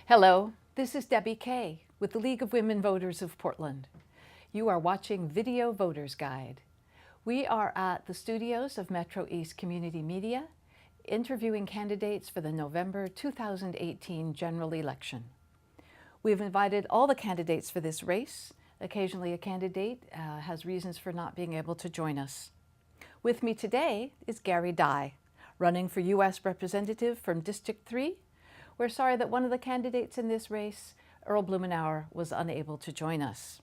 Hello, this is Debbie Kay with the League of Women Voters of Portland. You are watching Video Voters Guide. We are at the studios of MetroEast Community Media, interviewing candidates for the November 2018 general election. We've invited all the candidates for this race. Occasionally a candidate has reasons for not being able to join us. With me today is Gary Dye, running for U.S. Representative from District 3. We're sorry that one of the candidates in this race, Earl Blumenauer, was unable to join us.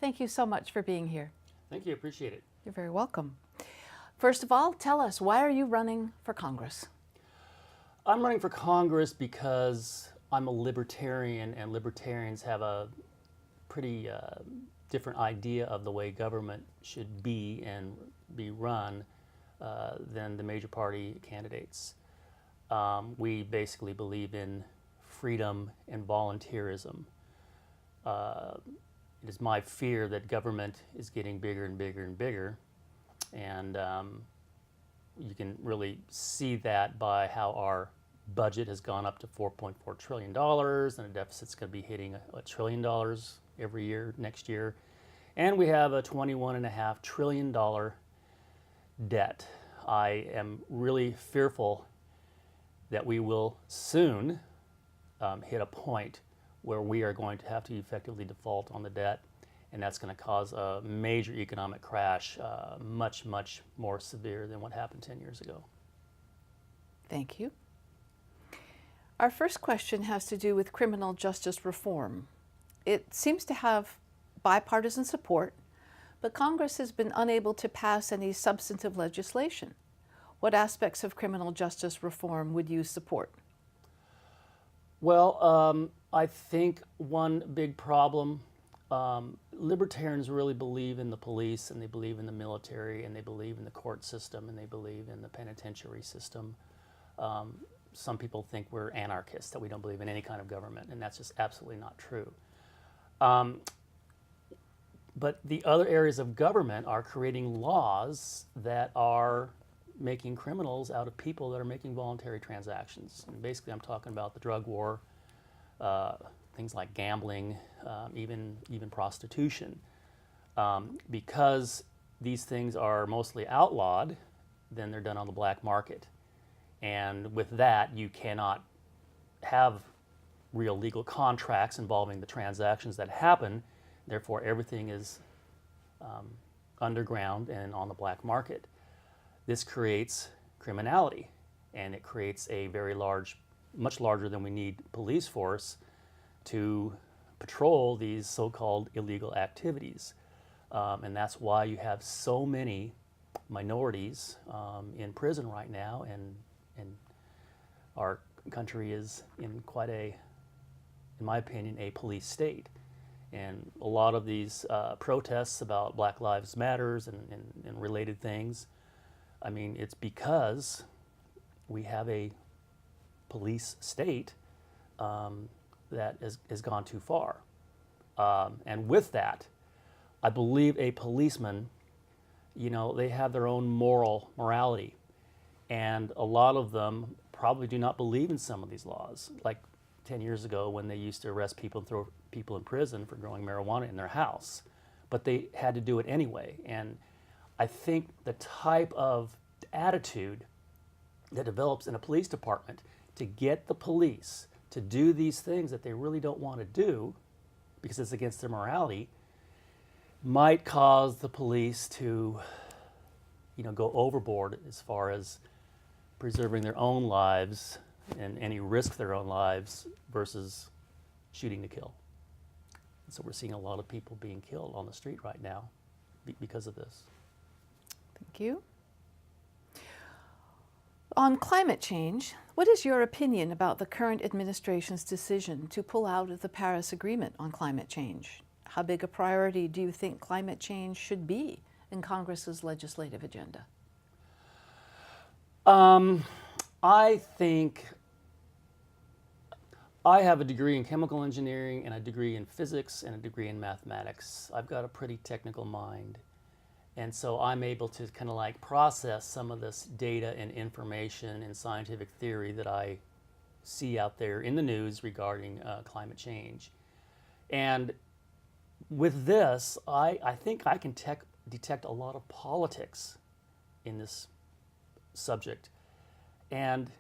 Thank you so much for being here. Thank you, appreciate it. You're very welcome. First of all, tell us, why are you running for Congress? I'm running for Congress because I'm a libertarian, and libertarians have a pretty different idea of the way government should be and be run than the major party candidates. We basically believe in freedom and volunteerism. It is my fear that government is getting bigger and bigger and bigger, and you can really see that by how our budget has gone up to $4.4 trillion, and the deficit's going to be hitting $1 trillion every year next year, and we have a $21.5 trillion debt. I am really fearful that we will soon hit a point where we are going to have to effectively default on the debt, and that's going to cause a major economic crash, much, much more severe than what happened 10 years ago. Thank you. Our first question has to do with criminal justice reform. It seems to have bipartisan support, but Congress has been unable to pass any substantive legislation. What aspects of criminal justice reform would you support? Well, I think one big problem, libertarians really believe in the police, and they believe in the military, and they believe in the court system, and they believe in the penitentiary system. Some people think we're anarchists, that we don't believe in any kind of government, and that's just absolutely not true. But the other areas of government are creating laws that are making criminals out of people that are making voluntary transactions. And basically, I'm talking about the drug war, things like gambling, even prostitution. Because these things are mostly outlawed, then they're done on the black market. And with that, you cannot have real legal contracts involving the transactions that happen. Therefore, everything is underground and on the black market. This creates criminality, and it creates a very large, much larger than we need, police force to patrol these so-called illegal activities. And that's why you have so many minorities in prison right now, and our country is in quite a, in my opinion, a police state. And a lot of these protests about Black Lives Matters and related things, I mean, it's because we have a police state that has gone too far. And with that, I believe a policeman, you know, they have their own morality. And a lot of them probably do not believe in some of these laws. Like 10 years ago when they used to arrest people and throw people in prison for growing marijuana in their house. But they had to do it anyway. And I think the type of attitude that develops in a police department to get the police to do these things that they really don't want to do because it's against their morality might cause the police to, you know, go overboard as far as preserving their own lives and any risk their own lives versus shooting to kill. So we're seeing a lot of people being killed on the street right now because of this. Thank you. On climate change, what is your opinion about the current administration's decision to pull out of the Paris Agreement on climate change? How big a priority do you think climate change should be in Congress's legislative agenda? I think I have a degree in chemical engineering and a degree in physics and a degree in mathematics. I've got a pretty technical mind. And so I'm able to kind of like process some of this data and information and scientific theory that I see out there in the news regarding climate change. And with this, I think I can detect a lot of politics in this subject. And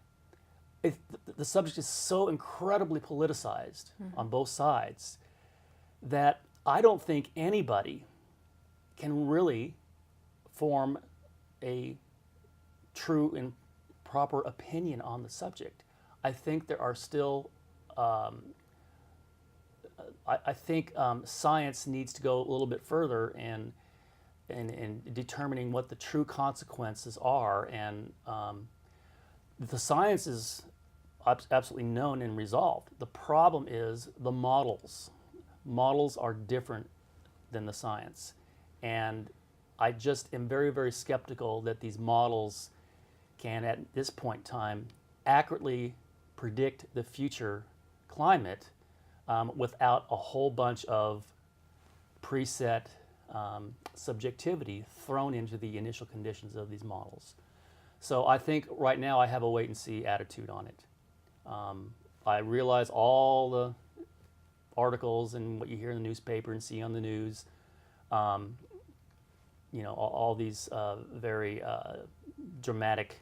the subject is so incredibly politicized on both sides that I don't think anybody can really form a true and proper opinion on the subject. I think there are still, I think science needs to go a little bit further in determining what the true consequences are. And the science is absolutely known and resolved. The problem is the models. Models are different than the science. And I just am very, very skeptical that these models can, at this point in time, accurately predict the future climate without a whole bunch of preset subjectivity thrown into the initial conditions of these models. So I think right now I have a wait and see attitude on it. I realize all the articles and what you hear in the newspaper and see on the news, you know, all these very dramatic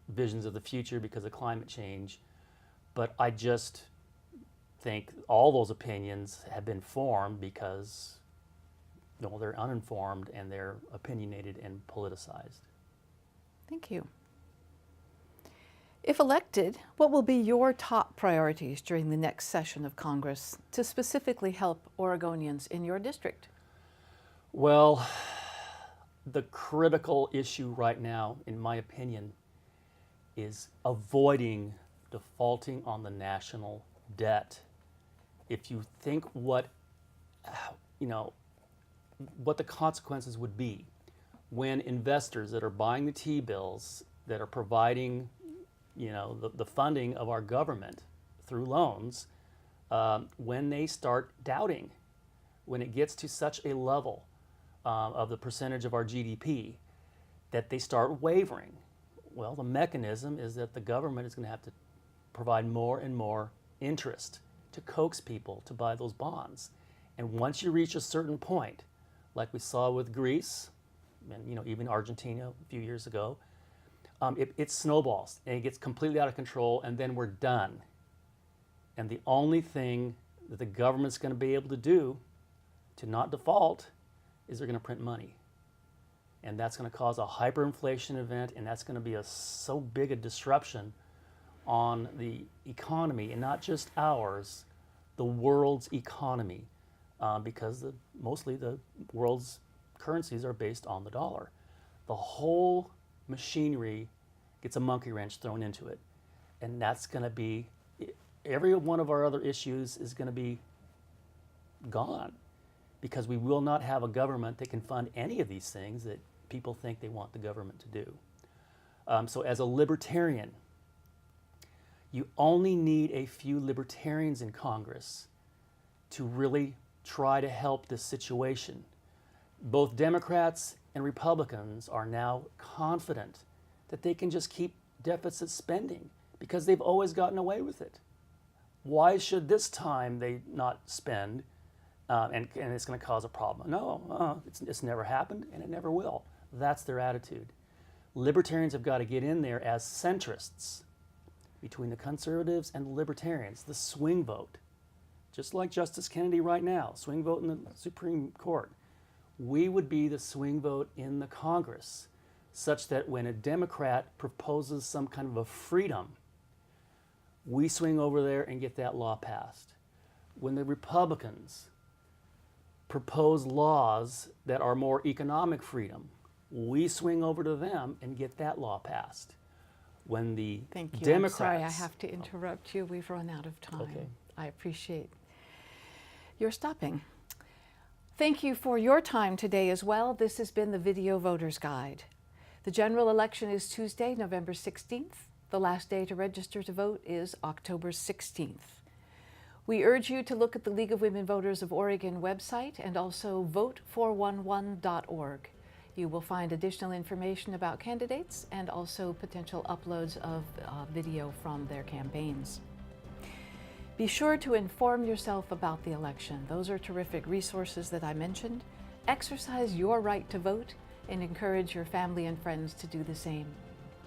visions of the future because of climate change. But I just think all those opinions have been formed because, you know, they're uninformed and they're opinionated and politicized. Thank you. If elected, what will be your top priorities during the next session of Congress to specifically help Oregonians in your district? Well, the critical issue right now, in my opinion, is avoiding defaulting on the national debt. If you think what the consequences would be when investors that are buying the T-bills, that are providing, you know, the funding of our government through loans, when they start doubting, when it gets to such a level of the percentage of our GDP that they start wavering. Well, the mechanism is that the government is going to have to provide more and more interest to coax people to buy those bonds. And once you reach a certain point, like we saw with Greece, and you know, even Argentina a few years ago, it snowballs and it gets completely out of control, and then we're done. And the only thing that the government's going to be able to do to not default is they're going to print money. And that's going to cause a hyperinflation event, and that's going to be so big a disruption on the economy, and not just ours, the world's economy, because mostly the world's currencies are based on the dollar. The whole machinery gets a monkey wrench thrown into it, and that's going to be, every one of our other issues is going to be gone, because we will not have a government that can fund any of these things that people think they want the government to do. So as a libertarian, you only need a few libertarians in Congress to really try to help this situation. Both Democrats and Republicans are now confident that they can just keep deficit spending because they've always gotten away with it. Why should this time they not spend and it's going to cause a problem? No, it's never happened and it never will. That's their attitude. Libertarians have got to get in there as centrists between the conservatives and the libertarians, the swing vote. Just like Justice Kennedy right now, swing vote in the Supreme Court. We would be the swing vote in the Congress, such that when a Democrat proposes some kind of a freedom, we swing over there and get that law passed. When the Republicans propose laws that are more economic freedom, we swing over to them and get that law passed. When the Thank you. Democrats... I'm sorry, I have to interrupt you. We've run out of time. Okay. I appreciate your stopping. Thank you for your time today as well. This has been the Video Voters Guide. The general election is Tuesday, November 16th. The last day to register to vote is October 16th. We urge you to look at the League of Women Voters of Oregon website and also vote411.org. You will find additional information about candidates and also potential uploads of video from their campaigns. Be sure to inform yourself about the election. Those are terrific resources that I mentioned. Exercise your right to vote and encourage your family and friends to do the same.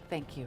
Thank you.